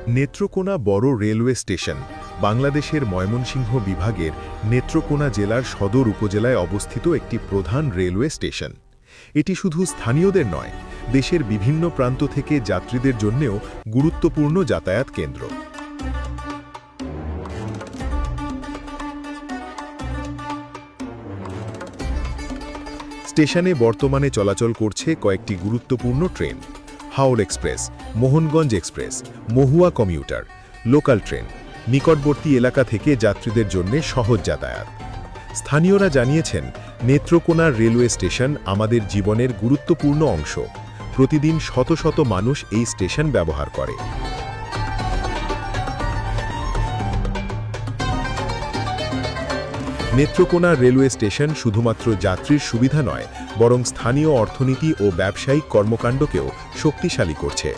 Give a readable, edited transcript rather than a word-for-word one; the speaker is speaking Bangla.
নেত্রকোনা বড় রেলওয়ে স্টেশন বাংলাদেশের ময়মনসিংহ বিভাগের নেত্রকোনা জেলার সদর উপজেলায় অবস্থিত একটি প্রধান রেলওয়ে স্টেশন। এটি শুধু স্থানীয়দের নয়, দেশের বিভিন্ন প্রান্ত থেকে যাত্রীদের জন্যও গুরুত্বপূর্ণ যাতায়াত কেন্দ্র। স্টেশনে বর্তমানে চলাচল করছে কয়েকটি গুরুত্বপূর্ণ ট্রেন: হাওড় এক্সপ্রেস, মোহনগঞ্জ এক্সপ্রেস, মহুয়া কমিউটার, লোকাল ট্রেন। নিকটবর্তী এলাকা থেকে যাত্রীদের জন্য সহজ যাতায়াত। স্থানীয়রা জানিয়েছেন, নেত্রকোনার রেলওয়ে স্টেশন আমাদের জীবনের গুরুত্বপূর্ণ অংশ। প্রতিদিন শত শত মানুষ এই স্টেশন ব্যবহার করে। নেত্রকোনা রেলওয়ে স্টেশন শুধুমাত্র যাত্রীর সুবিধা নয়, বরং স্থানীয় অর্থনীতি ও ব্যবসায়িক কর্মকাণ্ডকেও শক্তিশালী করছে।